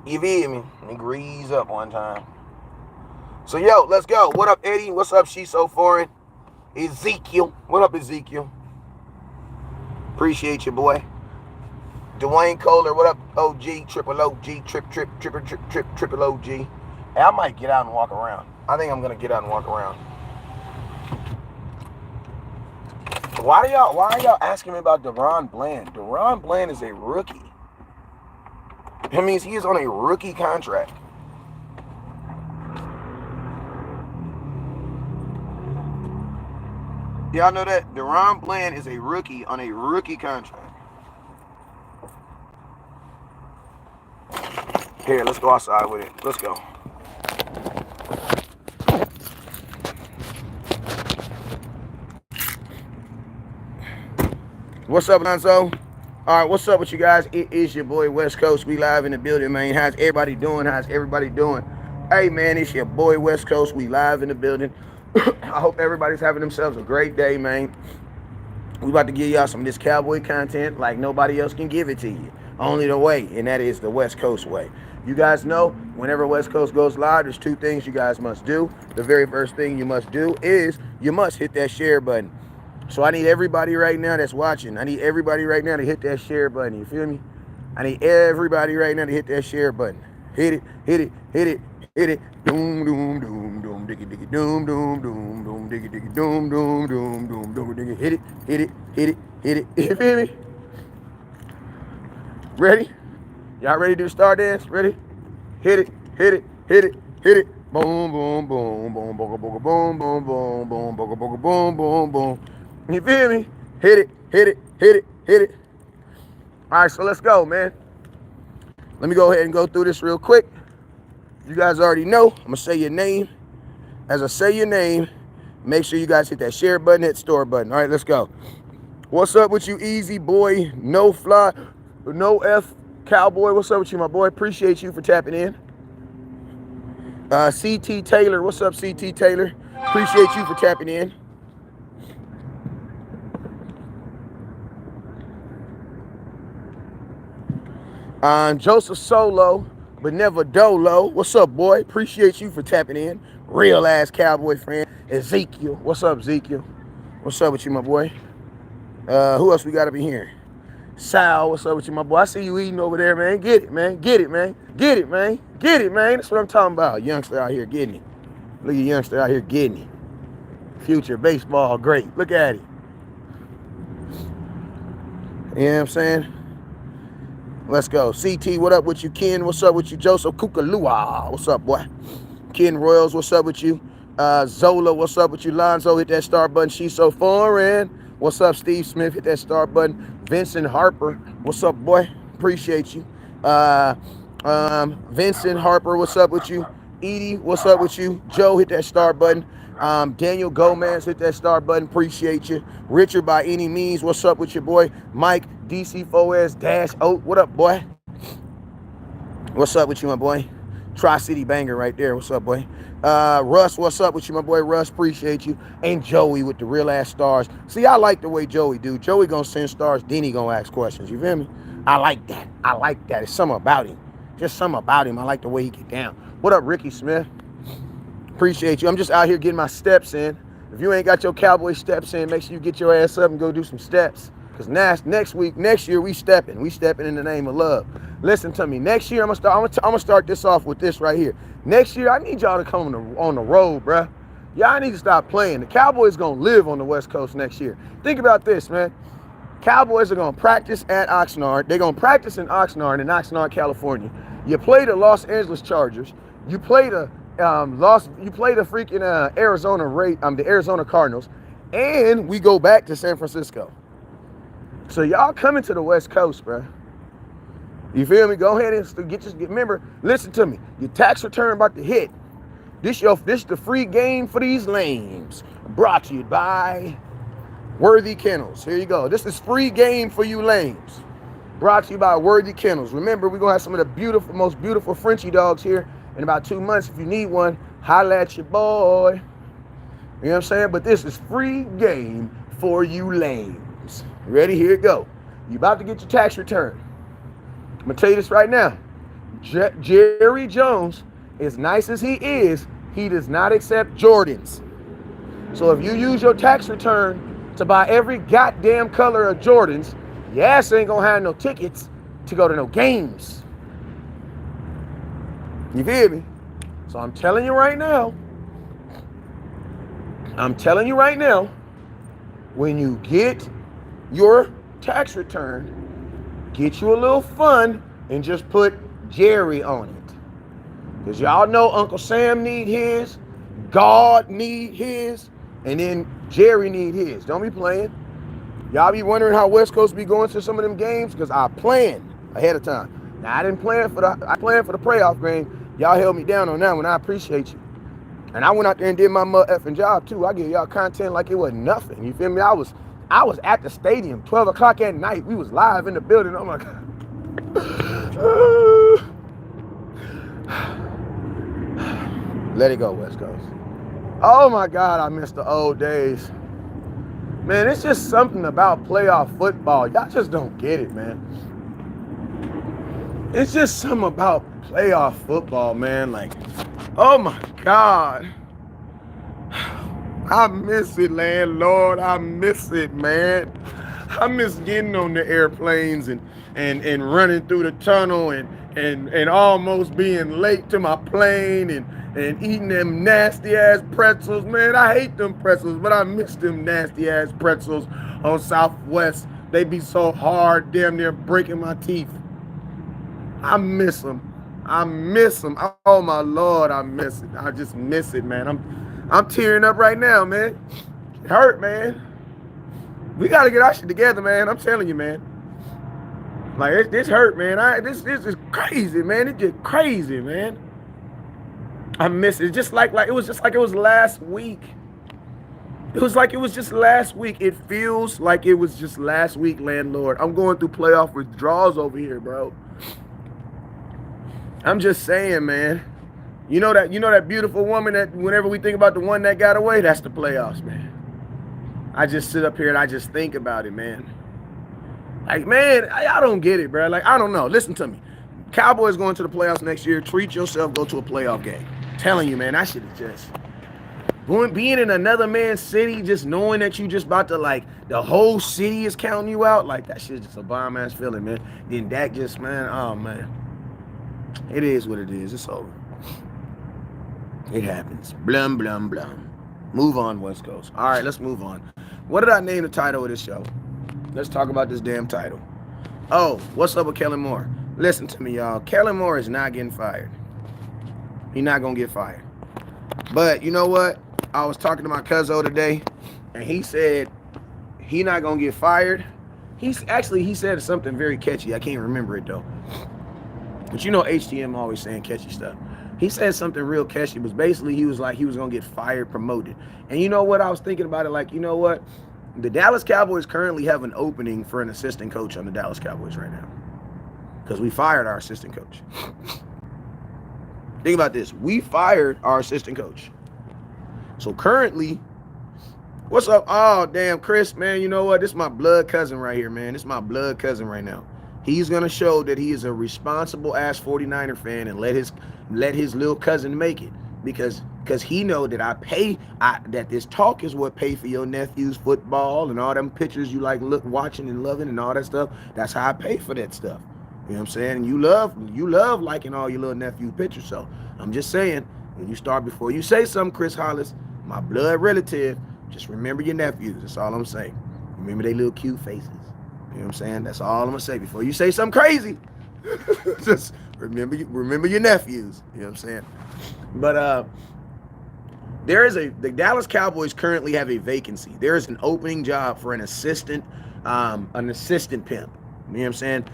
You feel me? Let me grease up one time. So, yo, let's go. What up, Eddie? What's up, She So Foreign? Ezekiel. What up, Ezekiel? Appreciate you, boy. Dwayne Kohler. What up, OG? Triple OG. Triple OG. Hey, I might get out and walk around. I think I'm going to get out and walk around. Why are y'all asking me about DaRon Bland? DaRon Bland is a rookie. That means he is on a rookie contract. Y'all know that? DaRon Bland is a rookie on a rookie contract. Here, let's go outside with it. Let's go. What's up, Lonzo? All right, what's up with you guys? It is your boy West Coast. We live in the building, man. How's everybody doing? Hey, man, it's your boy West Coast. We live in the building. I hope everybody's having themselves a great day, man. We about to give y'all some of this cowboy content like nobody else can give it to you. Only the way, and that is the West Coast way. You guys know, whenever West Coast goes live, there's two things you guys must do. The very first thing you must do is you must hit that share button. So I need everybody right now that's watching. I need everybody right now to hit that share button. You feel me? I need everybody right now to hit that share button. Hit it, hit it, hit it, hit it. Doom, doom, doom, doom, diggy, diggy, doom, doom, doom, doom, diggy, diggy, doom, doom, doom, doom, doom, diggy. Hit it, hit it, hit it, hit it. You feel me? Ready? Y'all ready to do star dance? Ready? Hit it, hit it, hit it, hit it. Boom, boom, boom, boom, boom, boom, boom, boom, boom, boom, boom, boom, boom, boom, boom. You feel me? Hit it, hit it, hit it, hit it. All right, so let's go, man. Let me go ahead and go through this real quick. You guys already know. I'm going to say your name. As I say your name, make sure you guys hit that share button, hit store button. All right, let's go. What's up with you, Easy Boy? No Fly, No F Cowboy. What's up with you, my boy? Appreciate you for tapping in. CT Taylor. What's up, CT Taylor? Appreciate you for tapping in. Joseph Solo, but never Dolo. What's up, boy? Appreciate you for tapping in. Real ass Cowboy friend. Ezekiel. What's up, Ezekiel? What's up with you, my boy? Who else we got up in here? Sal, what's up with you, my boy? I see you eating over there, man. Get it, man. Get it, man. Get it, man. Get it, man. That's what I'm talking about. Youngster out here getting it. Look at youngster out here getting it. Future baseball great. Look at it. You know what I'm saying? Let's go. CT, what up with you? Ken, what's up with you? Joseph Kukalua, what's up, boy? Ken Royals, what's up with you? Zola, what's up with you? Lonzo, hit that star button. She's so foreign. What's up, Steve Smith? Hit that star button. Vincent Harper, what's up, boy? Appreciate you. Vincent Harper, what's up with you? Edie, what's up with you? Joe, hit that star button. Daniel Gomez, hit that star button. Appreciate you. Richard, by any means, what's up with your boy? Mike, DC4S-0. What up, boy? What's up with you, my boy? Tri-City Banger right there. What's up, boy? Russ, what's up with you, my boy? Russ, appreciate you. And Joey with the real ass stars. See, I like the way Joey do. Joey gonna send stars, then he gonna ask questions. You feel me? I like that. I like that. It's something about him. Just something about him. I like the way he get down. What up, Ricky Smith? Appreciate you. I'm just out here getting my steps in. If you ain't got your cowboy steps in, make sure you get your ass up and go do some steps. Because next year, we stepping. We stepping in the name of love. Listen to me. Next year, I'm gonna start this off with this right here. Next year, I need y'all to come on the road, bruh. Y'all need to stop playing. The Cowboys gonna live on the West Coast next year. Think about this, man. Cowboys are gonna practice at Oxnard. They're gonna practice in Oxnard, California. You play the Los Angeles Chargers. You play the freaking the Arizona Cardinals, and we go back to San Francisco. So y'all coming to the West Coast, bro. You feel me? Go ahead and remember. Listen to me. Your tax return about to hit. This the free game for these lames. Brought to you by Worthy Kennels. Here you go. This is free game for you lames. Brought to you by Worthy Kennels. Remember, we're gonna have some of the most beautiful Frenchie dogs here in about 2 months. If you need one, holla at your boy. You know what I'm saying? But this is free game for you lames. Ready? Here it go. You about to get your tax return. I'm gonna tell you this right now. Jerry Jones, as nice as he does not accept Jordans. So if you use your tax return to buy every goddamn color of Jordans, your ass ain't gonna have no tickets to go to no games. You feel me? So I'm telling you right now, when you get your tax return, get you a little fund and just put Jerry on it. Because y'all know Uncle Sam need his, God need his, and then Jerry need his. Don't be playing. Y'all be wondering how West Coast be going to some of them games? Because I planned ahead of time. Now, I planned for the playoff game. Y'all held me down on that one. I appreciate you. And I went out there and did my effing job too. I give y'all content like it was nothing. You feel me? I was at the stadium, 12 o'clock at night. We was live in the building. Oh my God. Let it go, West Coast. Oh my God, I miss the old days. Man, it's just something about playoff football. Y'all just don't get it, man. It's just something about playoff football, man. Like, oh my God. I miss it, landlord. I miss it, man. I miss getting on the airplanes and running through the tunnel and almost being late to my plane and eating them nasty ass pretzels. Man, I hate them pretzels, but I miss them nasty ass pretzels on Southwest. They be so hard, damn near breaking my teeth. I miss them. Oh my Lord, I miss it. I just miss it, man. I'm tearing up right now, man. It hurt, man. We gotta get our shit together, man. I'm telling you, man. Like this hurt, man. This is crazy, man. It just crazy, man. I miss it. Just like it was just like it was last week. It was like it was just last week. It feels like it was just last week, landlord. I'm going through playoff withdrawals over here, bro. I'm just saying, man. You know that beautiful woman that whenever we think about the one that got away, that's the playoffs, man. I just sit up here and I just think about it, man. Like, man, I don't get it, bro. Like, I don't know. Listen to me. Cowboys going to the playoffs next year. Treat yourself. Go to a playoff game. I'm telling you, man, I should have just being in another man's city, just knowing that you just about to, like, the whole city is counting you out. Like, that shit's just a bomb ass feeling, man. Then Dak just, man, oh man. It is what it is. It's over. It happens. Blum, blum, blum. Move on, West Coast. All right, let's move on. What did I name the title of this show? Let's talk about this damn title. Oh, what's up with Kellen Moore? Listen to me, y'all. Kellen Moore is not getting fired. He's not going to get fired. But you know what? I was talking to my cousin today, and he said he not going to get fired. He said something very catchy. I can't remember it, though. But you know HTM always saying catchy stuff. He said something real catchy. It was basically he was like he was going to get fired, promoted. And you know what? I was thinking about it like, you know what? The Dallas Cowboys currently have an opening for an assistant coach on the Dallas Cowboys right now. Because we fired our assistant coach. Think about this. We fired our assistant coach. So currently, what's up? Oh, damn, Chris, man, you know what? This is my blood cousin right here, man. This is my blood cousin right now. He's going to show that he is a responsible-ass 49er fan and let his little cousin make it. Because he know that that this talk is what pay for your nephew's football and all them pictures you like watching and loving and all that stuff. That's how I pay for that stuff. You know what I'm saying? And you love liking all your little nephew pictures. So I'm just saying, before you say something, Chris Hollis, my blood relative, just remember your nephews. That's all I'm saying. Remember they little cute faces. You know what I'm saying? That's all I'm gonna say. Before you say something crazy, just remember your nephews. You know what I'm saying? But the Dallas Cowboys currently have a vacancy. There is an opening job for an assistant pimp. You know what I'm saying?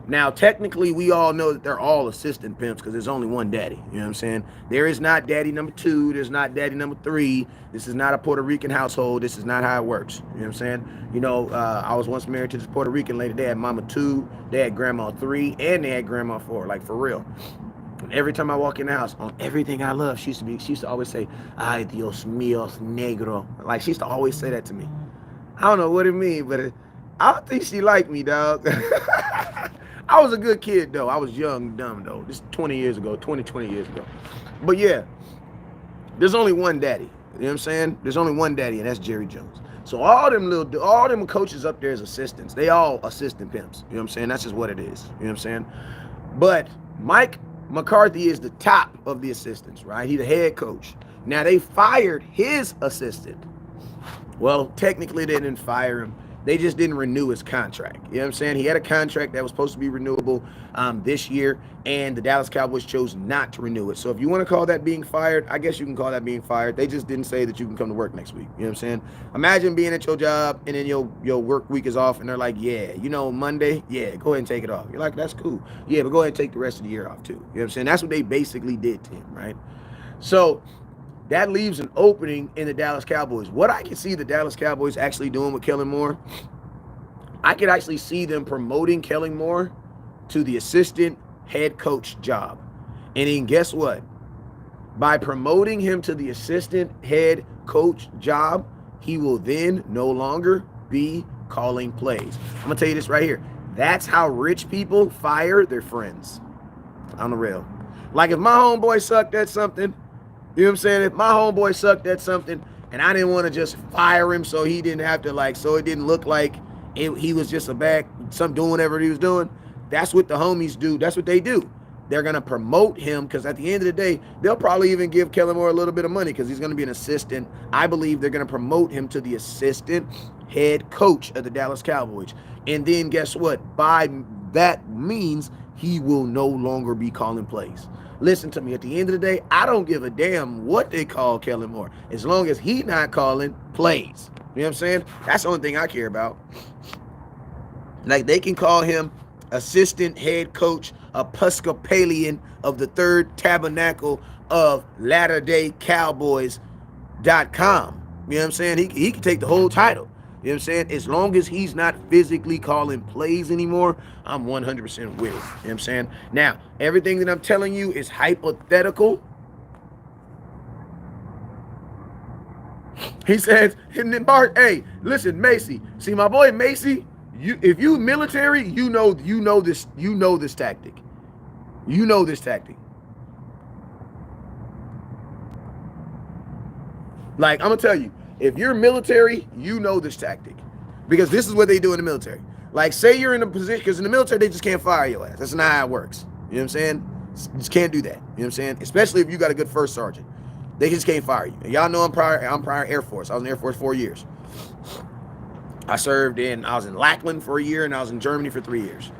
Now, technically, we all know that they're all assistant pimps because there's only one daddy. You know what I'm saying? There is not daddy number 2. There's not daddy number 3. This is not a Puerto Rican household. This is not how it works. You know what I'm saying? You know, I was once married to this Puerto Rican lady. They had mama 2, they had grandma 3, and they had grandma 4. Like, for real. And every time I walk in the house, on everything I love, she used to always say, "Ay, Dios mío, negro." Like, she used to always say that to me. I don't know what it means, but I don't think she liked me, dog. I I was a good kid, though. I was young, dumb, though. This 20 years ago, 20 years ago. But yeah, there's only one daddy. You know what I'm saying? There's only one daddy, and that's Jerry Jones. So all them coaches up there as assistants. They all assistant pimps. You know what I'm saying? That's just what it is. You know what I'm saying? But Mike McCarthy is the top of the assistants, right? He's the head coach. Now, they fired his assistant. Well, technically, they didn't fire him. They just didn't renew his contract. You know what I'm saying? He had a contract that was supposed to be renewable this year, and the Dallas Cowboys chose not to renew it. So if you want to call that being fired, I guess you can call that being fired. They just didn't say that you can come to work next week. You know what I'm saying? Imagine being at your job, and then your work week is off, and they're like, yeah, Monday, yeah, go ahead and take it off. You're like, that's cool. Yeah, but go ahead and take the rest of the year off, too. You know what I'm saying? That's what they basically did to him, right? So that leaves an opening in the Dallas Cowboys. What I can see the Dallas Cowboys actually doing with Kellen Moore, I could actually see them promoting Kellen Moore to the assistant head coach job. And then guess what? By promoting him to the assistant head coach job, he will then no longer be calling plays. I'm going to tell you this right here. That's how rich people fire their friends. On the real. Like if my homeboy sucked at something, you know what I'm saying? If my homeboy sucked at something and I didn't want to just fire him so he didn't have to so it didn't look like he was just doing whatever he was doing. That's what the homies do. That's what they do. They're going to promote him because at the end of the day, they'll probably even give Kellen Moore a little bit of money because he's going to be an assistant. I believe they're going to promote him to the assistant head coach of the Dallas Cowboys. And then guess what? By that means, he will no longer be calling plays. Listen to me. At the end of the day, I don't give a damn what they call Kellen Moore as long as he's not calling plays. You know what I'm saying? That's the only thing I care about. Like they can call him assistant head coach Episcopalian of the Third Tabernacle of Latter-day Cowboys.com. You know what I'm saying? He can take the whole title. You know what I'm saying? As long as he's not physically calling plays anymore, I'm 100% with it. You know what I'm saying? Now, everything that I'm telling you is hypothetical. He says, hey, listen, Macy. See, my boy Macy, if you military, you know this tactic. You know this tactic. Like, I'm gonna tell you, if you're military, you know this tactic. Because this is what they do in the military. Like, say you're in a position, because in the military, they just can't fire your ass. That's not how it works. You know what I'm saying? You just can't do that. You know what I'm saying? Especially if you got a good first sergeant. They just can't fire you. And y'all know I'm prior Air Force. I was in the Air Force 4 years. I was in Lackland for a year, and I was in Germany for 3 years.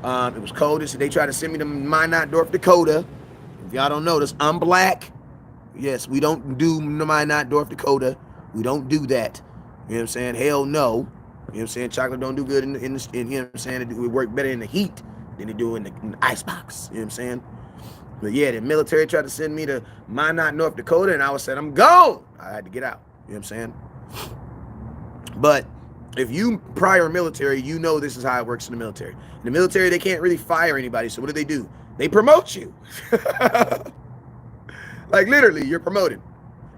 It was cold. So they tried to send me to Minot, North Dakota. If y'all don't know this, I'm black. Yes, we don't do Minot, North Dakota. We don't do that. You know what I'm saying? Hell no. You know what I'm saying? Chocolate don't do good in you know what I'm saying? It work better in the heat than it do in the icebox. You know what I'm saying? But yeah, the military tried to send me to Minot, North Dakota, and I was said, I'm gone. I had to get out. You know what I'm saying? But if you prior military, you know this is how it works in the military. In the military, they can't really fire anybody. So what do? They promote you. Like literally, you're promoted.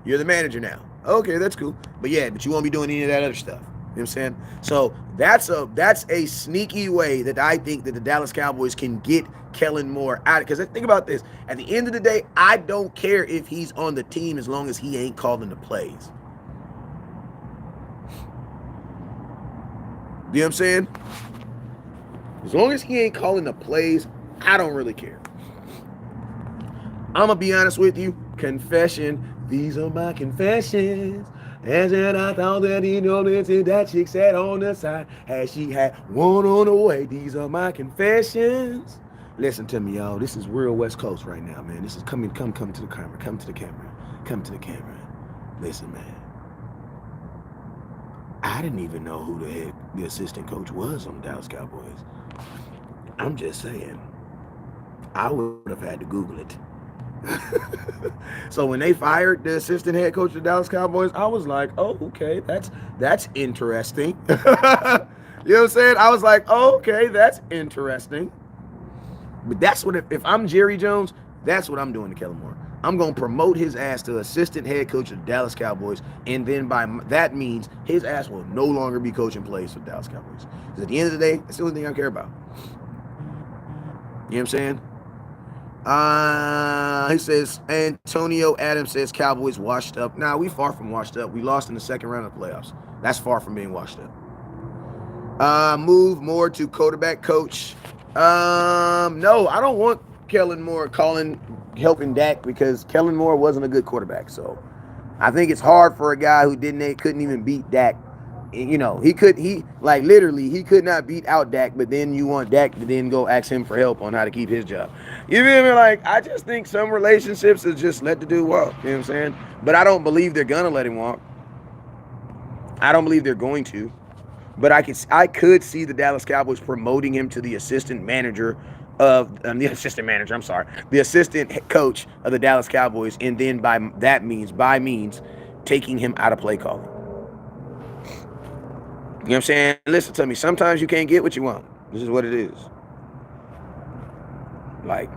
You're the manager now. Okay, that's cool. But you won't be doing any of that other stuff. You know what I'm saying? So that's a sneaky way that I think that the Dallas Cowboys can get Kellen Moore out. Because think about this. At the end of the day, I don't care if he's on the team as long as he ain't calling the plays. You know what I'm saying? As long as he ain't calling the plays, I don't really care. I'm going to be honest with you. Confession. These are my confessions. And then I thought that that chick sat on the side as she had one on the way. These are my confessions. Listen to me, y'all. This is real West Coast right now, man. This is come to the camera. Come to the camera. Listen, man. I didn't even know who the assistant coach was on the Dallas Cowboys. I'm just saying. I would have had to Google it. So when they fired the assistant head coach of the Dallas Cowboys, I was like, oh, okay, that's interesting. You know what I'm saying? I was like, oh, okay, that's interesting. But that's what, if I'm Jerry Jones, that's what I'm doing to Kellen Moore. I'm going to promote his ass to assistant head coach of the Dallas Cowboys, and then by that means his ass will no longer be coaching plays for the Dallas Cowboys. Because at the end of the day, that's the only thing I care about. You know what I'm saying? He says Antonio Adams says Cowboys washed up. Nah, we far from washed up. We lost in the second round of the playoffs. That's far from being washed up. Move more to quarterback coach. No, I don't want Kellen Moore helping Dak because Kellen Moore wasn't a good quarterback. So I think it's hard for a guy who couldn't even beat Dak. You know, he could not beat out Dak, but then you want Dak to then go ask him for help on how to keep his job. You feel me? Like, I just think some relationships is just let the dude walk. You know what I'm saying? But I don't believe they're gonna let him walk. I don't believe they're going to. But I could see the Dallas Cowboys promoting him to the assistant manager of the assistant coach of the Dallas Cowboys, and then by means taking him out of play calling. You know what I'm saying? Listen to me. Sometimes you can't get what you want. This is what it is. Like,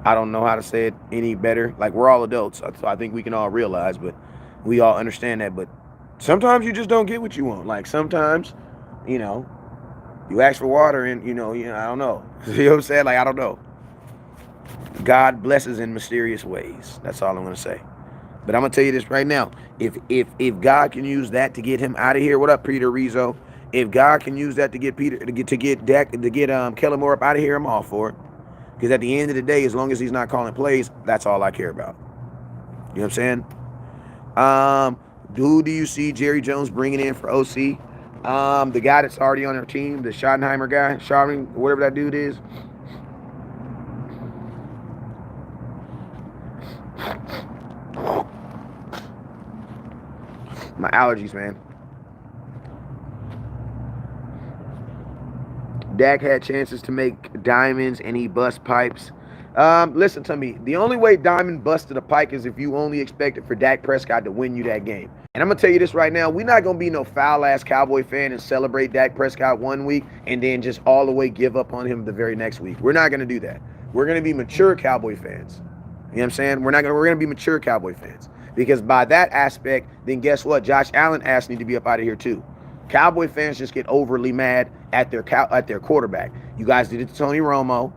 I don't know how to say it any better. Like, we're all adults, so I think we can all realize, but we all understand that. But sometimes you just don't get what you want. Like, sometimes, you know, you ask for water and, I don't know. You know what I'm saying? Like, I don't know. God blesses in mysterious ways. That's all I'm going to say. But I'm going to tell you this right now. If God can use that to get him out of here, what up, Peter Rizzo? If God can use that to get Kellen Moore up out of here, I'm all for it. Because at the end of the day, as long as he's not calling plays, that's all I care about. You know what I'm saying? Who do you see Jerry Jones bringing in for OC? The guy that's already on their team, the Schottenheimer guy, whatever that dude is. My allergies, man. Dak had chances to make diamonds and he bust pipes. Listen to me. The only way Diamond busted a pipe is if you only expected for Dak Prescott to win you that game. And I'm going to tell you this right now. We're not going to be no foul-ass Cowboy fan and celebrate Dak Prescott one week and then just all the way give up on him the very next week. We're not going to do that. We're going to be mature Cowboy fans. You know what I'm saying? We're going to be mature Cowboy fans. Because by that aspect, then guess what? Josh Allen asked me to be up out of here too. Cowboy fans just get overly mad at their quarterback. You guys did it to Tony Romo. You know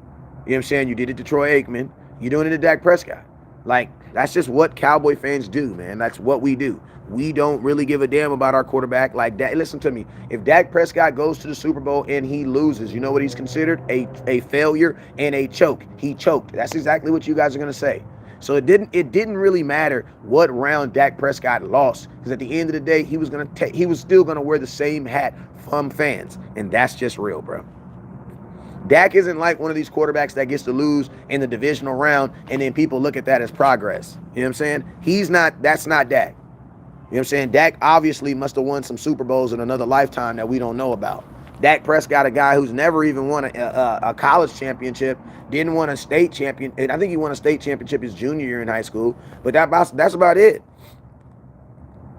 what I'm saying? You did it to Troy Aikman. You're doing it to Dak Prescott. Like, that's just what Cowboy fans do, man. That's what we do. We don't really give a damn about our quarterback like that. Listen to me. If Dak Prescott goes to the Super Bowl and he loses, you know what he's considered? A failure and a choke. He choked. That's exactly what you guys are going to say. So it didn't really matter what round Dak Prescott lost, because at the end of the day, he was still gonna wear the same hat from fans, and that's just real, bro. Dak isn't like one of these quarterbacks that gets to lose in the divisional round and then people look at that as progress. You know what I'm saying? That's not Dak. You know what I'm saying? Dak obviously must have won some Super Bowls in another lifetime that we don't know about. Dak Prescott, a guy who's never even won a college championship, didn't win a state champion. And I think he won a state championship his junior year in high school. But that's about it.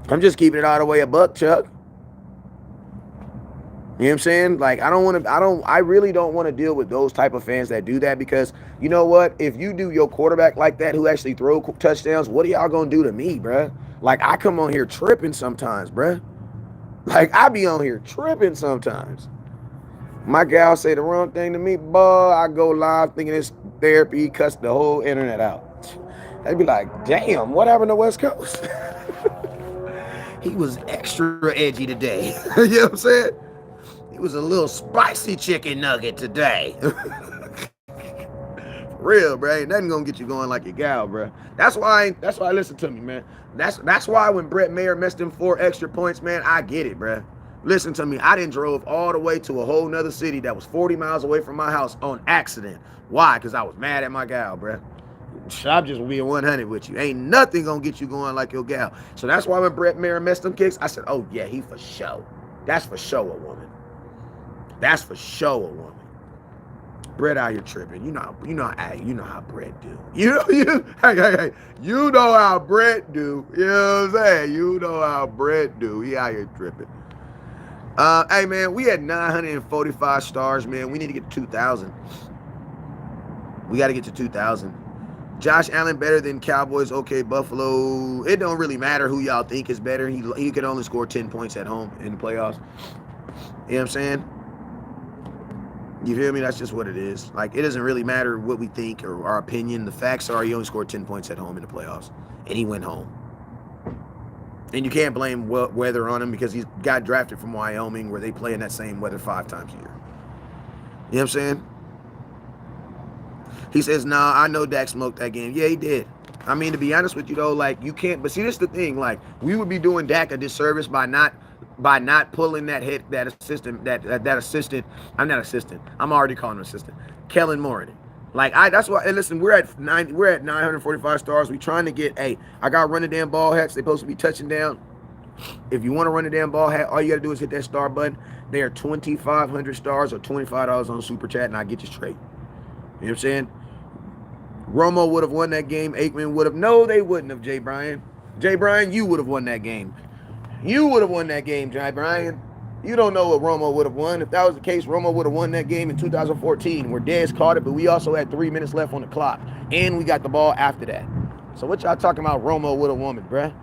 I'm just keeping it all the way a buck, Chuck. You know what I'm saying? Like, I really don't want to deal with those type of fans that do that, because you know what? If you do your quarterback like that who actually throw touchdowns, what are y'all going to do to me, bruh? Like, I come on here tripping sometimes, bruh. Like, I be on here tripping sometimes. My gal say the wrong thing to me, boy, I go live thinking it's therapy, cuss the whole internet out. They'd be like, damn, what happened to West Coast? He was extra edgy today. You know what I'm saying? He was a little spicy chicken nugget today. Real, bro. Ain't nothing gonna get you going like your gal, bro. That's why listen to me, man. That's why when Brett Mayer missed them 4 extra points, man, I get it, bro. Listen to me. I done drove all the way to a whole nother city that was 40 miles away from my house on accident. Why? Because I was mad at my gal, bro. I'm just being 100 with you. Ain't nothing gonna get you going like your gal. So that's why when Brett Mayer missed them kicks, I said, oh yeah, he for sure. That's for sure a woman. That's for sure a woman. Brett out here tripping. You know how Brett do. You know how Brett do. You know what I'm saying? You know how Brett do. He out here tripping. Hey man, we had 945 stars, man. We need to get to 2,000. We got to get to 2,000. Josh Allen better than Cowboys. Okay, Buffalo. It don't really matter who y'all think is better. He could only score 10 points at home in the playoffs. You know what I'm saying? You feel me? That's just what it is. Like, it doesn't really matter what we think or our opinion. The facts are he only scored 10 points at home in the playoffs, and he went home. And you can't blame weather on him because he got drafted from Wyoming where they play in that same weather 5 times a year. You know what I'm saying? He says, nah, I know Dak smoked that game. Yeah, he did. I mean, to be honest with you, though, like, you can't. But see, this is the thing. Like, we would be doing Dak a disservice by not pulling that assistant. I'm not assistant. I'm already calling him assistant. Kellen Moore. Like, that's why. And listen, we're at 945 stars. We trying to get. Hey, I got run the damn ball hats. They supposed to be touching down. If you want to run the damn ball hat, all you got to do is hit that star button. They are 2,500 stars or $25 on Super Chat, and I get you straight. You know what I'm saying? Romo would have won that game. Aikman would have. No, they wouldn't have, Jay Bryan. Jay Bryan, you would have won that game. You would have won that game, Jay Bryan. You don't know what Romo would have won. If that was the case, Romo would have won that game in 2014 where Dez caught it, but we also had 3 minutes left on the clock, and we got the ball after that. So what y'all talking about Romo would have won it, bruh?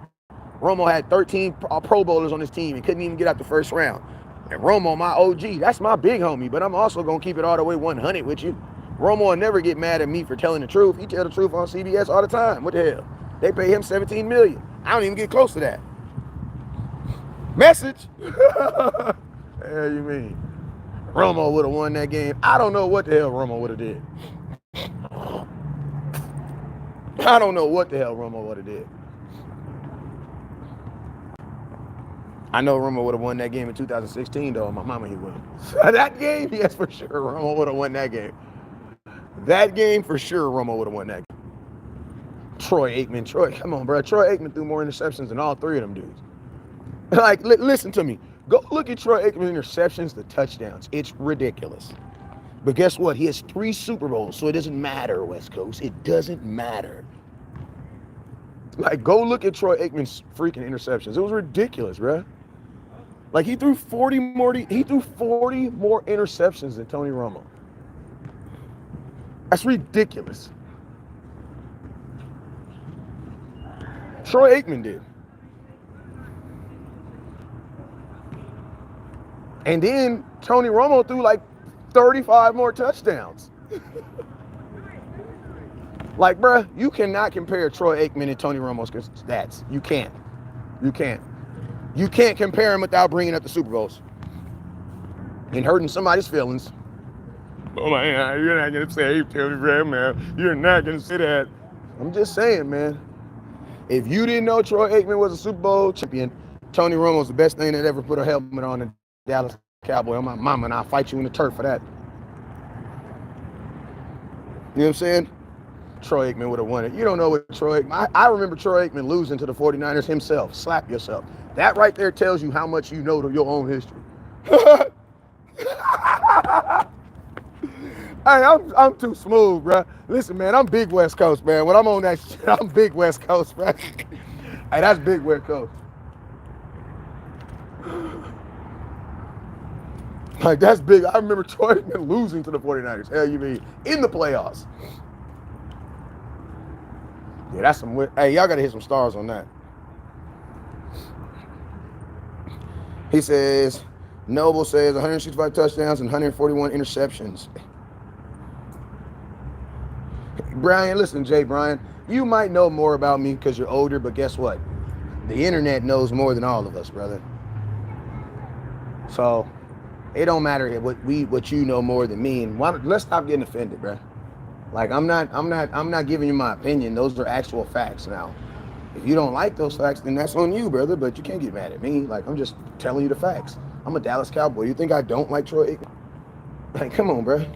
Romo had 13 Pro Bowlers on his team and couldn't even get out the first round. And Romo, my OG, that's my big homie, but I'm also going to keep it all the way 100 with you. Romo will never get mad at me for telling the truth. He tell the truth on CBS all the time. What the hell? They pay him $17 million. I don't even get close to that. Message. Hell you mean? Romo would have won that game. I don't know what the hell Romo would have did. I don't know what the hell Romo would have did. I know Romo would have won that game in 2016, though. My mama, he would have. That game, yes, for sure. Romo would have won that game. That game, for sure, Romo would have won that game. Troy Aikman. Come on, bro. Troy Aikman threw more interceptions than all 3 of them dudes. Like, listen to me. Go look at Troy Aikman's interceptions, the touchdowns. It's ridiculous. But guess what? He has 3 Super Bowls, so it doesn't matter, West Coast. It doesn't matter. Like, go look at Troy Aikman's freaking interceptions. It was ridiculous, bro. Like, he threw 40 more interceptions than Tony Romo. That's ridiculous. Troy Aikman did. And then Tony Romo threw like 35 more touchdowns. Like, bruh, you cannot compare Troy Aikman and Tony Romo's stats. You can't. You can't. You can't compare them without bringing up the Super Bowls and hurting somebody's feelings. Oh, man, you're not going to say, Tony Romo, man. You're not going to say that. I'm just saying, man. If you didn't know Troy Aikman was a Super Bowl champion, Tony Romo's the best thing that ever put a helmet on the Dallas Cowboy. On my mama, and I'll fight you in the turf for that. You know what I'm saying? Troy Aikman would have won it. You don't know what Troy Aikman... I remember Troy Aikman losing to the 49ers himself. Slap yourself. That right there tells you how much you know of your own history. Hey, I'm too smooth, bro. Listen, man, I'm big West Coast, man. When I'm on that shit, I'm big West Coast, bro. Hey, that's big West Coast. Like, that's big. I remember Troy Aikman losing to the 49ers. Hell, you mean in the playoffs. Yeah, that's some... Hey, y'all got to hit some stars on that. He says, Noble says 165 touchdowns and 141 interceptions. Brian, listen, Jay Brian, you might know more about me because you're older, but guess what? The internet knows more than all of us, brother. So it don't matter what you know more than me. And let's stop getting offended, bro. Like, I'm not giving you my opinion. Those are actual facts. Now, if you don't like those facts, then that's on you, brother. But you can't get mad at me. Like, I'm just telling you the facts. I'm a Dallas Cowboy. You think I don't like Troy Aikman? Like, come on, bro.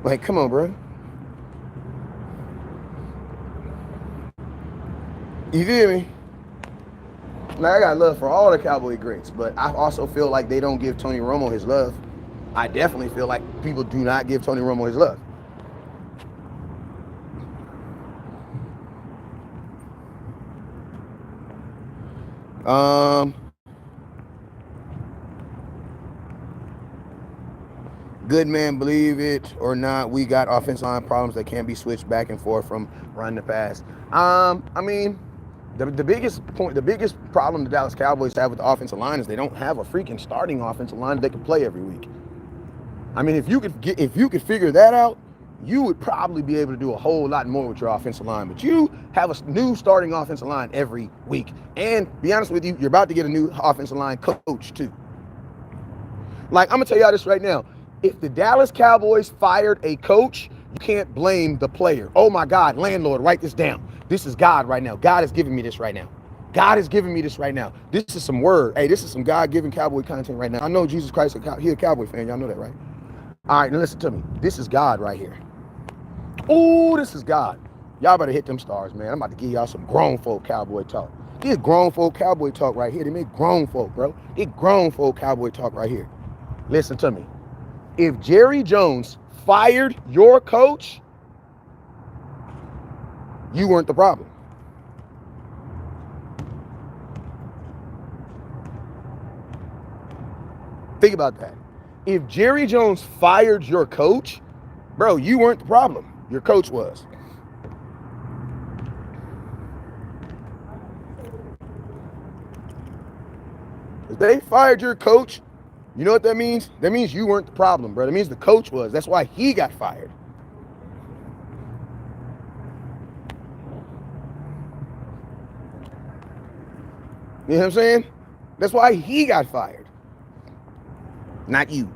Like, come on, bro. You feel me? Like, I got love for all the Cowboy greats, but I also feel like they don't give Tony Romo his love. I definitely feel like people do not give Tony Romo his love. Good man, believe it or not, we got offensive line problems that can't be switched back and forth from run to pass. I mean, the biggest problem the Dallas Cowboys have with the offensive line is they don't have a freaking starting offensive line that they can play every week. I mean, if you could figure that out, you would probably be able to do a whole lot more with your offensive line. But you have a new starting offensive line every week. And be honest with you, you're about to get a new offensive line coach too. Like, I'm gonna tell y'all this right now. If the Dallas Cowboys fired a coach, you can't blame the player. Oh my God, landlord, write this down. This is God right now. God is giving me this right now. God is giving me this right now. This is some word. Hey, this is some God-given Cowboy content right now. I know Jesus Christ, he's a Cowboy fan. Y'all know that, right? All right, now listen to me. This is God right here. Oh, this is God. Y'all better hit them stars, man. I'm about to give y'all some grown folk Cowboy talk. This grown folk Cowboy talk right here. They make grown folk, bro. They grown folk Cowboy talk right here. Listen to me. If Jerry Jones fired your coach, you weren't the problem. Think about that. If Jerry Jones fired your coach, bro, you weren't the problem. Your coach was. If they fired your coach, you know what that means? That means you weren't the problem, bro. That means the coach was. That's why he got fired. You know what I'm saying? That's why he got fired. Not you.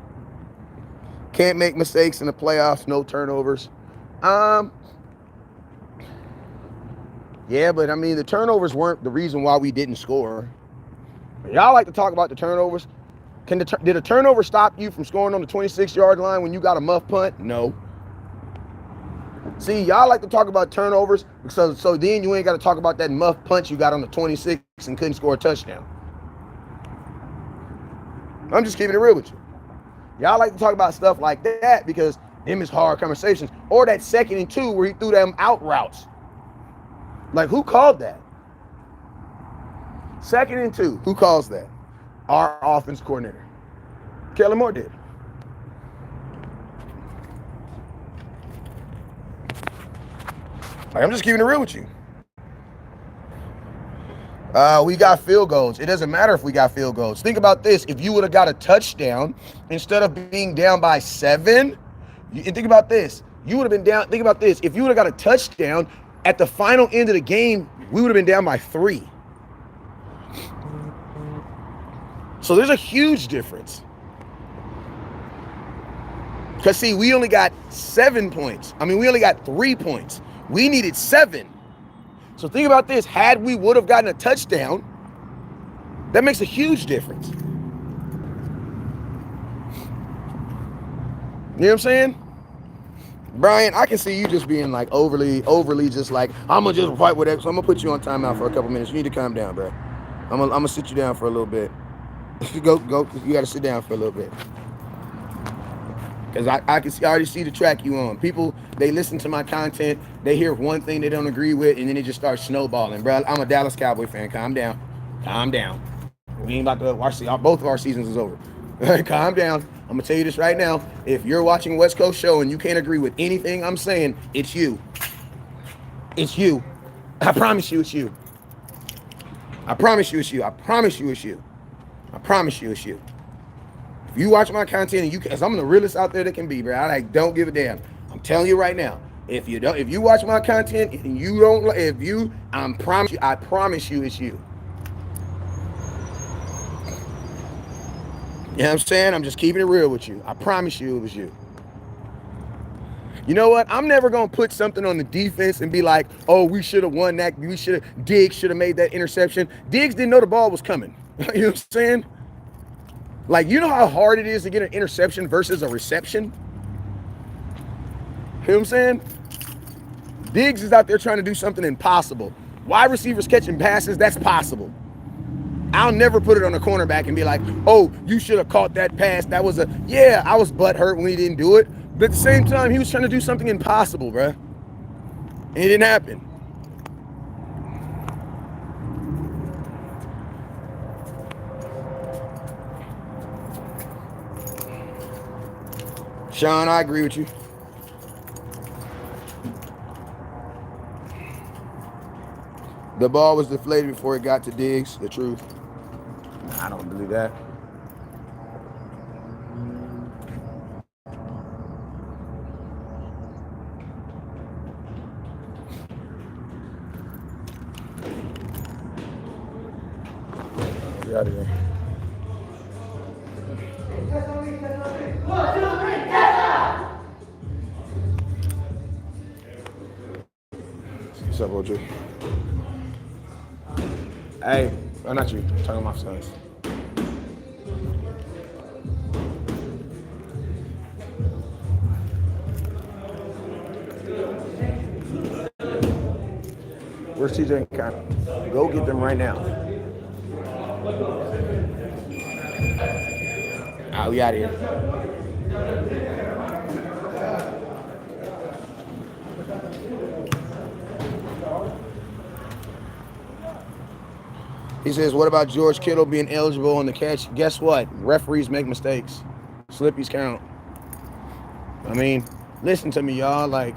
Can't make mistakes in the playoffs, no turnovers. Yeah, but I mean, the turnovers weren't the reason why we didn't score. Y'all like to talk about the turnovers. Did a turnover stop you from scoring on the 26-yard line when you got a muff punt? No. See, y'all like to talk about turnovers, so then you ain't got to talk about that muff punch you got on the 26 and couldn't score a touchdown. I'm just keeping it real with you. Y'all like to talk about stuff like that because them is hard conversations. Or that 2nd and 2 where he threw them out routes. Like, who called that? 2nd and 2. Who calls that? Our offense coordinator. Kellen Moore did. Like, I'm just keeping it real with you. We got field goals. It doesn't matter if we got field goals. Think about this. If you would have got a touchdown instead of being down by 7, and think about this. You would have been down. Think about this. If you would have got a touchdown at the final end of the game, we would have been down by 3. So there's a huge difference. Because, see, we only got 7 points. I mean, we only got 3 points. We needed 7. So think about this. Had we would have gotten a touchdown, that makes a huge difference. You know what I'm saying? Brian, I can see you just being like overly just like, I'm going to just fight with X. So I'm going to put you on timeout for a couple minutes. You need to calm down, bro. I'm going to sit you down for a little bit. Go. You got to sit down for a little bit. Because I already see the track you on. People, they listen to my content. They hear one thing they don't agree with, and then it just starts snowballing. Bro, I'm a Dallas Cowboy fan. Calm down. Calm down. We ain't about to watch. Both of our seasons is over. Calm down. I'm going to tell you this right now. If you're watching West Coast Show and you can't agree with anything I'm saying, it's you. It's you. I promise you it's you. I promise you it's you. I promise you it's you. I promise you it's you. If you watch my content and because I'm the realest out there that can be, bro. I don't give a damn. I'm telling you right now. If you watch my content and you don't, I promise you it's you. You know what I'm saying? I'm just keeping it real with you. I promise you it was you. You know what? I'm never going to put something on the defense and be like, oh, we should have won that. Diggs should have made that interception. Diggs didn't know the ball was coming. You know what I'm saying? Like, you know how hard it is to get an interception versus a reception? You know what I'm saying? Diggs is out there trying to do something impossible. Wide receivers catching passes, that's possible. I'll never put it on a cornerback and be like, oh, you should have caught that pass. I was butthurt when he didn't do it. But at the same time, he was trying to do something impossible, bro. And it didn't happen. Sean, I agree with you. The ball was deflated before it got to Diggs, the truth. I don't believe that. out of there. What's up, OG? Hey, oh, not you. I'm talking to my sons. Where's TJ and Connor? Go get them right now. Ah, we out of here. He says, what about George Kittle being eligible on the catch? Guess what? Referees make mistakes. Slippies count. I mean, listen to me, y'all. Like,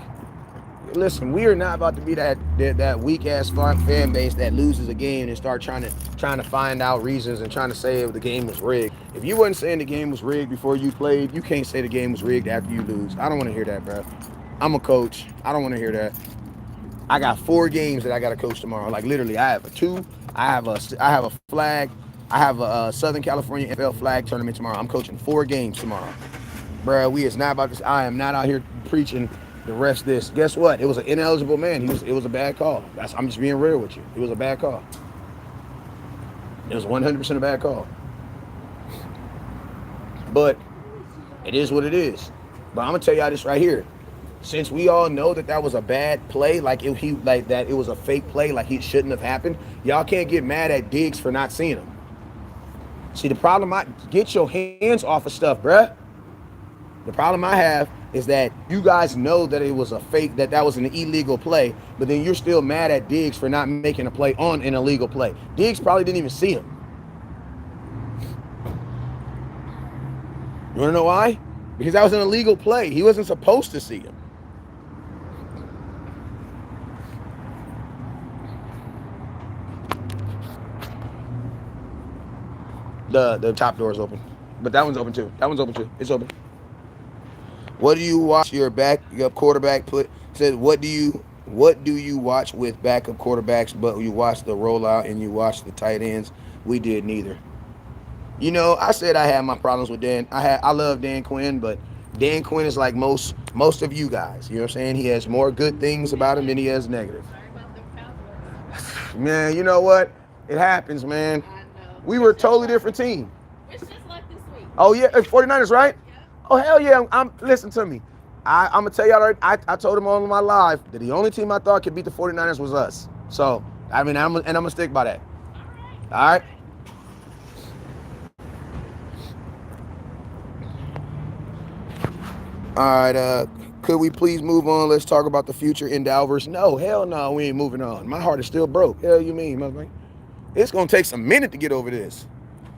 listen, we are not about to be that weak ass fan base that loses a game and start trying to find out reasons and trying to say the game was rigged. If you wasn't saying the game was rigged before you played, you can't say the game was rigged after you lose. I don't want to hear that, bro. I'm a coach. I don't want to hear that. I got 4 games that I got to coach tomorrow. Like literally, I have I have a flag. I have a Southern California NFL flag tournament tomorrow. I'm coaching 4 games tomorrow, bro. We is not about this. I am not out here preaching the rest this. Guess what? It was an ineligible man. It was a bad call. I'm just being real with you. It was a bad call. It was 100% a bad call. But it is what it is. But I'm gonna tell y'all this right here. Since we all know that was a bad play, like it was a fake play, like it shouldn't have happened, y'all can't get mad at Diggs for not seeing him. See, the problem get your hands off of stuff, bruh. The problem I have is that you guys know that it was a fake, that was an illegal play, but then you're still mad at Diggs for not making a play on an illegal play. Diggs probably didn't even see him. You wanna know why? Because that was an illegal play. He wasn't supposed to see him. The top door is open, but that one's open too. That one's open too. It's open. What do you watch your quarterback put? Said what do you watch with backup quarterbacks? But you watch the rollout and you watch the tight ends. We did neither. You know, I said I had my problems with Dan. I love Dan Quinn, but Dan Quinn is like most of you guys. You know what I'm saying? He has more good things about him than he has negative. Man, you know what? It happens, man. We were a totally different team. It's just like this week. Oh, yeah, 49ers, right? Yeah. Oh, hell yeah. Listen to me. I'm going to tell y'all, I told him on my live that the only team I thought could beat the 49ers was us. So, I mean, I'm going to stick by that. All right? All right, could we please move on? Let's talk about the future in Dalvers. No, hell no, we ain't moving on. My heart is still broke. Hell you mean, motherfucker? It's going to take some minute to get over this.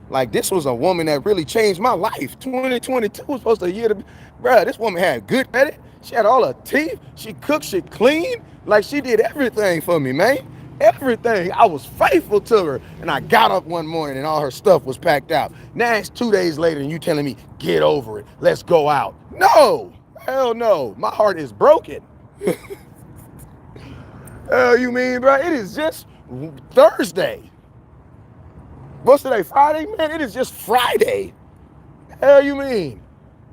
Like, this was a woman that really changed my life. 2022 was supposed to be a year to be. Bruh, this woman had good credit. She had all her teeth. She cooked, she cleaned. Like, she did everything for me, man. Everything. I was faithful to her. And I got up one morning and all her stuff was packed out. Now it's 2 days later and you telling me, get over it. Let's go out. No. Hell no. My heart is broken. Hell you mean, bro? It is just Thursday. What's today? Friday? Man, it is just Friday. Hell you mean?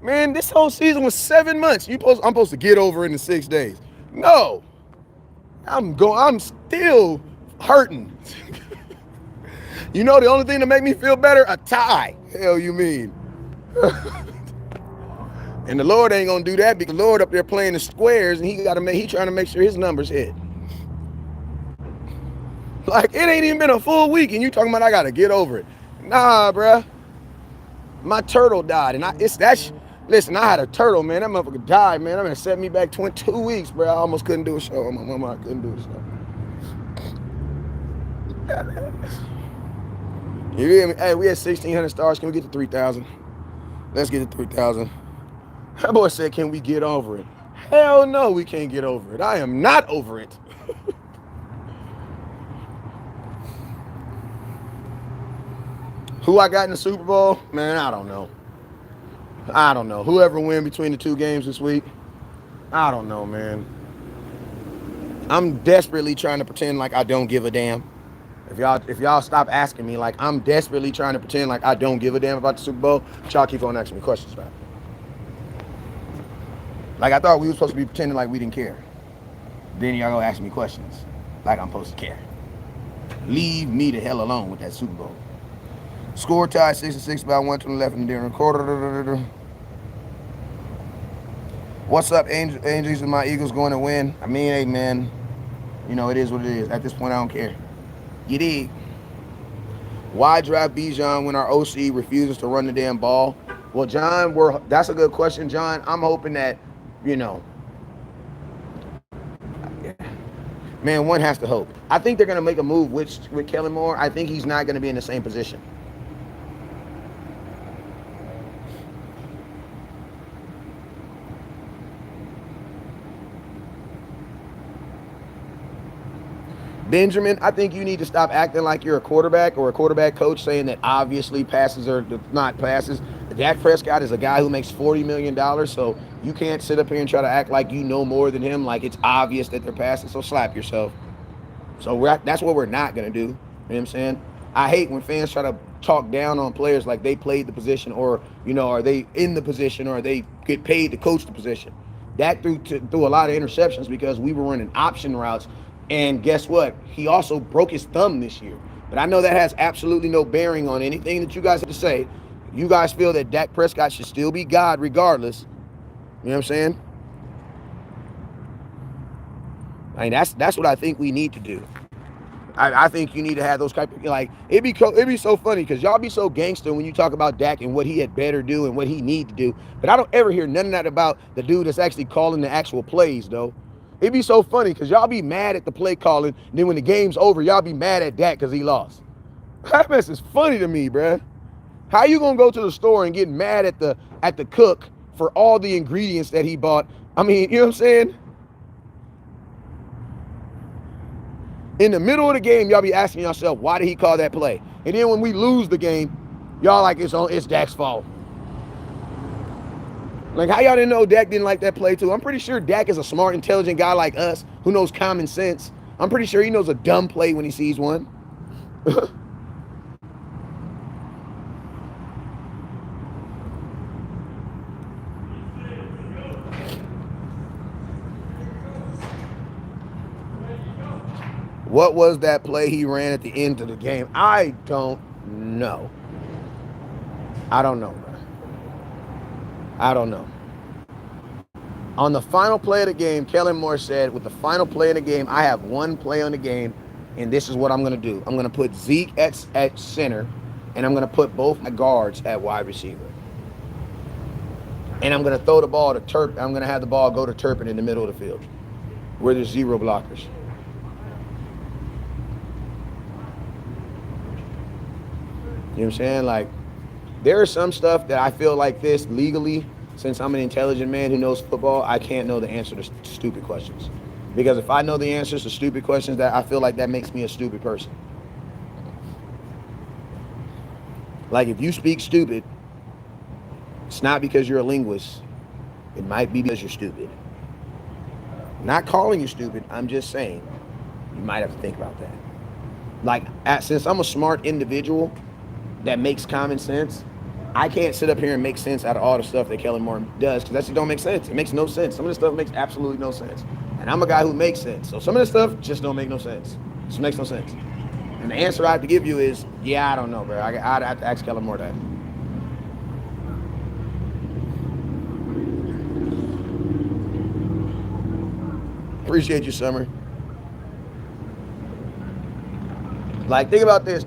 Man, this whole season was 7 months. I'm supposed to get over it in 6 days. No. I'm still hurting. You know the only thing that make me feel better? A tie. Hell you mean? And the Lord ain't gonna do that because the Lord up there playing the squares and he trying to make sure his numbers hit. Like, it ain't even been a full week and you talking about I gotta get over it. Nah, bruh. My turtle died and listen, I had a turtle, man. That motherfucker died, man. I'm gonna set me back 22 weeks, bro. I almost couldn't do a show. My mama, I couldn't do a show. You hear me? Hey, we had 1,600 stars. Can we get to 3,000? Let's get to 3,000. That boy said, can we get over it? Hell no, we can't get over it. I am not over it. Who I got in the Super Bowl? Man, I don't know. Whoever win between the 2 games this week, I don't know, man. I'm desperately trying to pretend like I don't give a damn. If y'all stop asking me, like I'm desperately trying to pretend like I don't give a damn about the Super Bowl, but y'all keep on asking me questions about it. Like I thought we were supposed to be pretending like we didn't care. Then y'all go ask me questions like I'm supposed to care. Leave me the hell alone with that Super Bowl. Score tied 6-6, about 1 left in the during quarter. What's up, Angels and my Eagles going to win? I mean, hey man, you know it is what it is. At this point, I don't care. You dig? Why draft Bijan when our OC refuses to run the damn ball? Well, John, that's a good question, John. I'm hoping that, you know, man, one has to hope. I think they're going to make a move with Kellen Moore. I think he's not going to be in the same position. Benjamin, I think you need to stop acting like you're a quarterback or a quarterback coach saying that obviously passes are not passes. Dak Prescott is a guy who makes $40 million, so you can't sit up here and try to act like you know more than him, like it's obvious that they're passing, so slap yourself. So that's what we're not going to do. You know what I'm saying? I hate when fans try to talk down on players like they played the position or, you know, are they in the position or they get paid to coach the position. Dak threw a lot of interceptions because we were running option routes. And guess what? He also broke his thumb this year. But I know that has absolutely no bearing on anything that you guys have to say. You guys feel that Dak Prescott should still be God regardless. You know what I'm saying? I mean, that's what I think we need to do. I think you need to have those type of, like, it'd be so funny because y'all be so gangster when you talk about Dak and what he had better do and what he need to do. But I don't ever hear none of that about the dude that's actually calling the actual plays, though. It'd be so funny because y'all be mad at the play calling, and then when the game's over, y'all be mad at Dak because he lost. That mess is funny to me, bruh. How you gonna go to the store and get mad at the cook for all the ingredients that he bought? I mean, you know what I'm saying? In the middle of the game, y'all be asking yourself, why did he call that play? And then when we lose the game, y'all like it's Dak's fault. Like, how y'all didn't know Dak didn't like that play too? I'm pretty sure Dak is a smart, intelligent guy like us who knows common sense. I'm pretty sure he knows a dumb play when he sees one. What was that play he ran at the end of the game? I don't know. I don't know, bro. I don't know. On the final play of the game, Kellen Moore said, with the final play of the game, I have one play on the game, and this is what I'm going to do. I'm going to put Zeke at center, and I'm going to put both my guards at wide receiver. And I'm going to throw the ball to Turpin. I'm going to have the ball go to Turpin in the middle of the field where there's zero blockers. You know what I'm saying? Like, there is some stuff that I feel like this legally, since I'm an intelligent man who knows football, I can't know the answer to stupid questions. Because if I know the answers to stupid questions, that I feel like that makes me a stupid person. Like, if you speak stupid, it's not because you're a linguist. It might be because you're stupid. I'm not calling you stupid. I'm just saying you might have to think about that. Like, since I'm a smart individual that makes common sense, I can't sit up here and make sense out of all the stuff that Kellen Moore does because that just don't make sense. It makes no sense. Some of the stuff makes absolutely no sense. And I'm a guy who makes sense. So some of the stuff just don't make no sense. It just makes no sense. And the answer I have to give you is, yeah, I don't know, bro. I'd have to ask Kellen Moore that. Appreciate you, Summer. Like, think about this.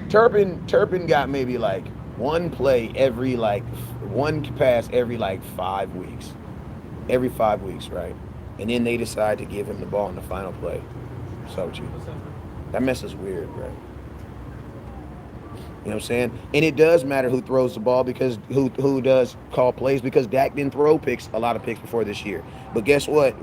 Turpin got maybe like one play every one pass every 5 weeks. Every 5 weeks, right? And then they decide to give him the ball in the final play. What's up with you? That mess is weird, right? You know what I'm saying? And it does matter who throws the ball because who does call plays because Dak didn't throw a lot of picks before this year. But guess what,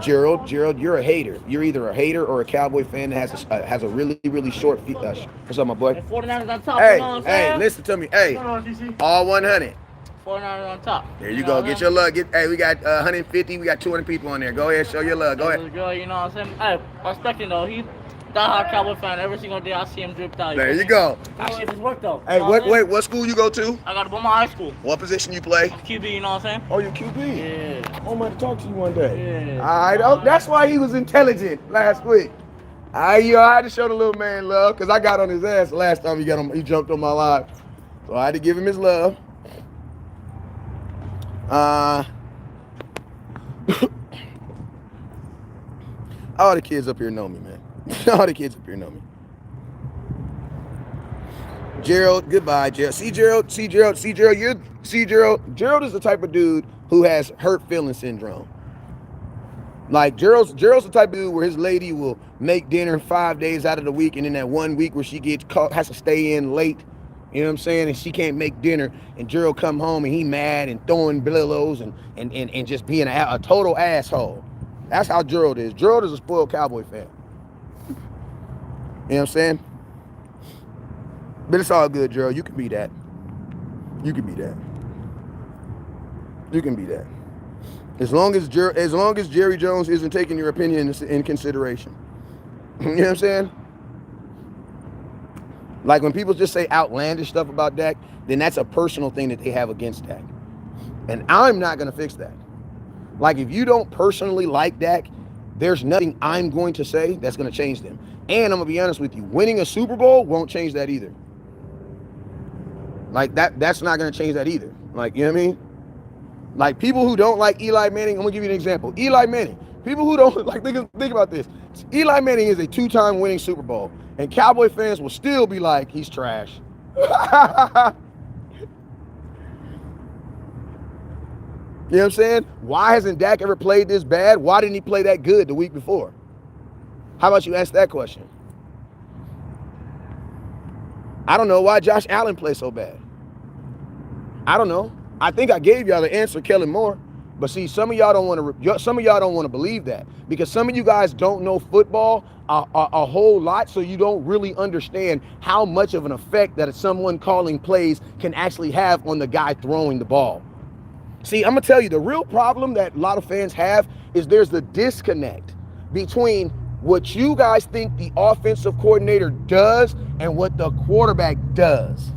Gerald, you're a hater. You're either a hater or a Cowboy fan that has a really, really short feet. What's up, my boy? 49ers on top. Hey, listen to me. Hey, all 100. 49ers on top. There you go. Get your love. Hey, we got 150. We got 200 people on there. Go ahead, show your love. Go ahead. Good, you know what I'm saying? Hey, respecting though, Die-hard Cowboy fan. Every single day I see him dripped out. There you go. That shit just worked though. Hey, what school you go to? I got to Beaumont High School. What position you play? I'm QB, you know what I'm saying? Oh, you QB? Yeah. I'm going to talk to you one day. Yeah. All right. Oh, that's why he was intelligent last week. I had to show the little man love because I got on his ass the last time he jumped on my live. So I had to give him his love. All the kids up here know me, man. All the kids up here know me. Gerald, goodbye, Gerald. Gerald is the type of dude who has hurt feeling syndrome. Like Gerald's the type of dude where his lady will make dinner 5 days out of the week, and in that 1 week where she gets caught, has to stay in late, you know what I'm saying, and she can't make dinner, and Gerald come home and he mad and throwing billows and just being a total asshole. That's how Gerald is. Gerald is a spoiled Cowboy fan. You know what I'm saying? But it's all good, Gerald. You can be that. You can be that. You can be that. As long as Jerry Jones isn't taking your opinion in consideration. You know what I'm saying? Like when people just say outlandish stuff about Dak, then that's a personal thing that they have against Dak. And I'm not going to fix that. Like if you don't personally like Dak, there's nothing I'm going to say that's going to change them. And I'm going to be honest with you, winning a Super Bowl won't change that either. Like that's not going to change that either. Like, you know what I mean? Like people who don't like Eli Manning, I'm going to give you an example. Eli Manning. People who don't like, think about this. Eli Manning is a 2-time winning Super Bowl, and Cowboy fans will still be like, he's trash. You know what I'm saying? Why hasn't Dak ever played this bad? Why didn't he play that good the week before? How about you ask that question? I don't know why Josh Allen plays so bad. I don't know. I think I gave y'all the answer, Kellen Moore. But see, some of y'all don't want to believe that because some of you guys don't know football a whole lot, so you don't really understand how much of an effect that someone calling plays can actually have on the guy throwing the ball. See, I'm gonna tell you, the real problem that a lot of fans have is there's the disconnect between what you guys think the offensive coordinator does and what the quarterback does.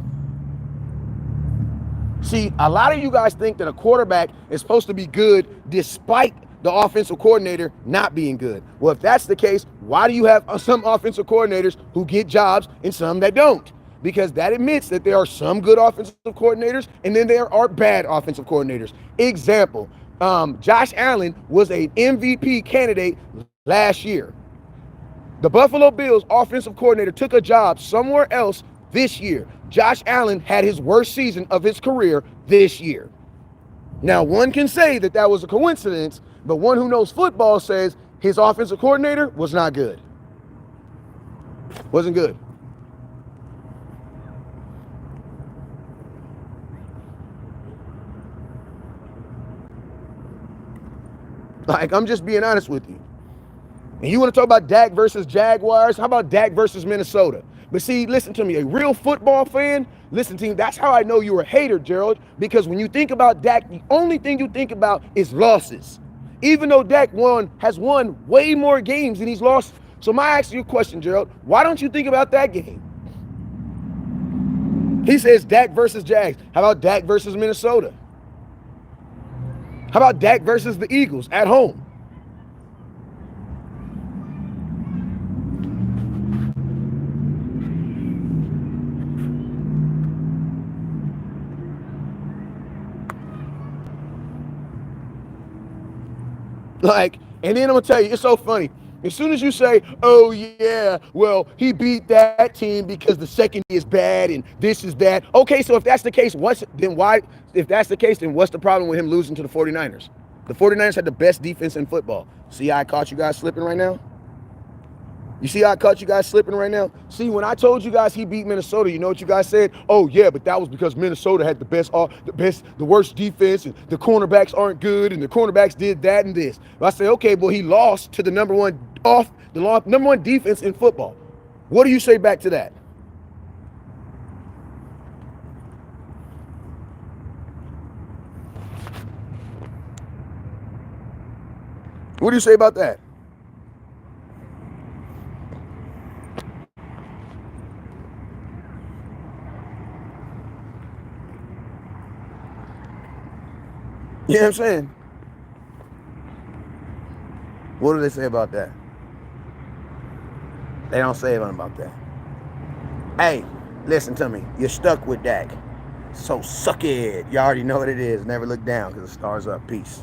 See, a lot of you guys think that a quarterback is supposed to be good despite the offensive coordinator not being good. Well, if that's the case, why do you have some offensive coordinators who get jobs and some that don't? Because that admits that there are some good offensive coordinators and then there are bad offensive coordinators. Example, Josh Allen was an MVP candidate last year. The Buffalo Bills offensive coordinator took a job somewhere else this year. Josh Allen had his worst season of his career this year. Now, one can say that that was a coincidence, but one who knows football says his offensive coordinator was not good. Wasn't good. Like, I'm just being honest with you. And you want to talk about Dak versus Jaguars? How about Dak versus Minnesota? But see, listen to me, a real football fan, listen to me, that's how I know you're a hater, Gerald, because when you think about Dak, the only thing you think about is losses. Even though Dak has won way more games than he's lost. So I ask you a question, Gerald, why don't you think about that game? He says Dak versus Jags. How about Dak versus Minnesota? How about Dak versus the Eagles at home? Like, and then I'm gonna tell you, it's so funny. As soon as you say, oh yeah, well, he beat that team because the second is bad and this is that. Okay, so if that's the case, what's the problem with him losing to the 49ers? The 49ers had the best defense in football. See how I caught you guys slipping right now? You see how I caught you guys slipping right now? See, when I told you guys he beat Minnesota, you know what you guys said? Oh yeah, but that was because Minnesota had the worst defense, and the cornerbacks aren't good, and the cornerbacks did that and this. But I say, okay, well, he lost to the number one defense in football. What do you say back to that? What do you say about that? You know what I'm saying? What do they say about that? They don't say anything about that. Hey, listen to me. You're stuck with Dak. So suck it. You already know what it is. Never look down because the stars up. Peace.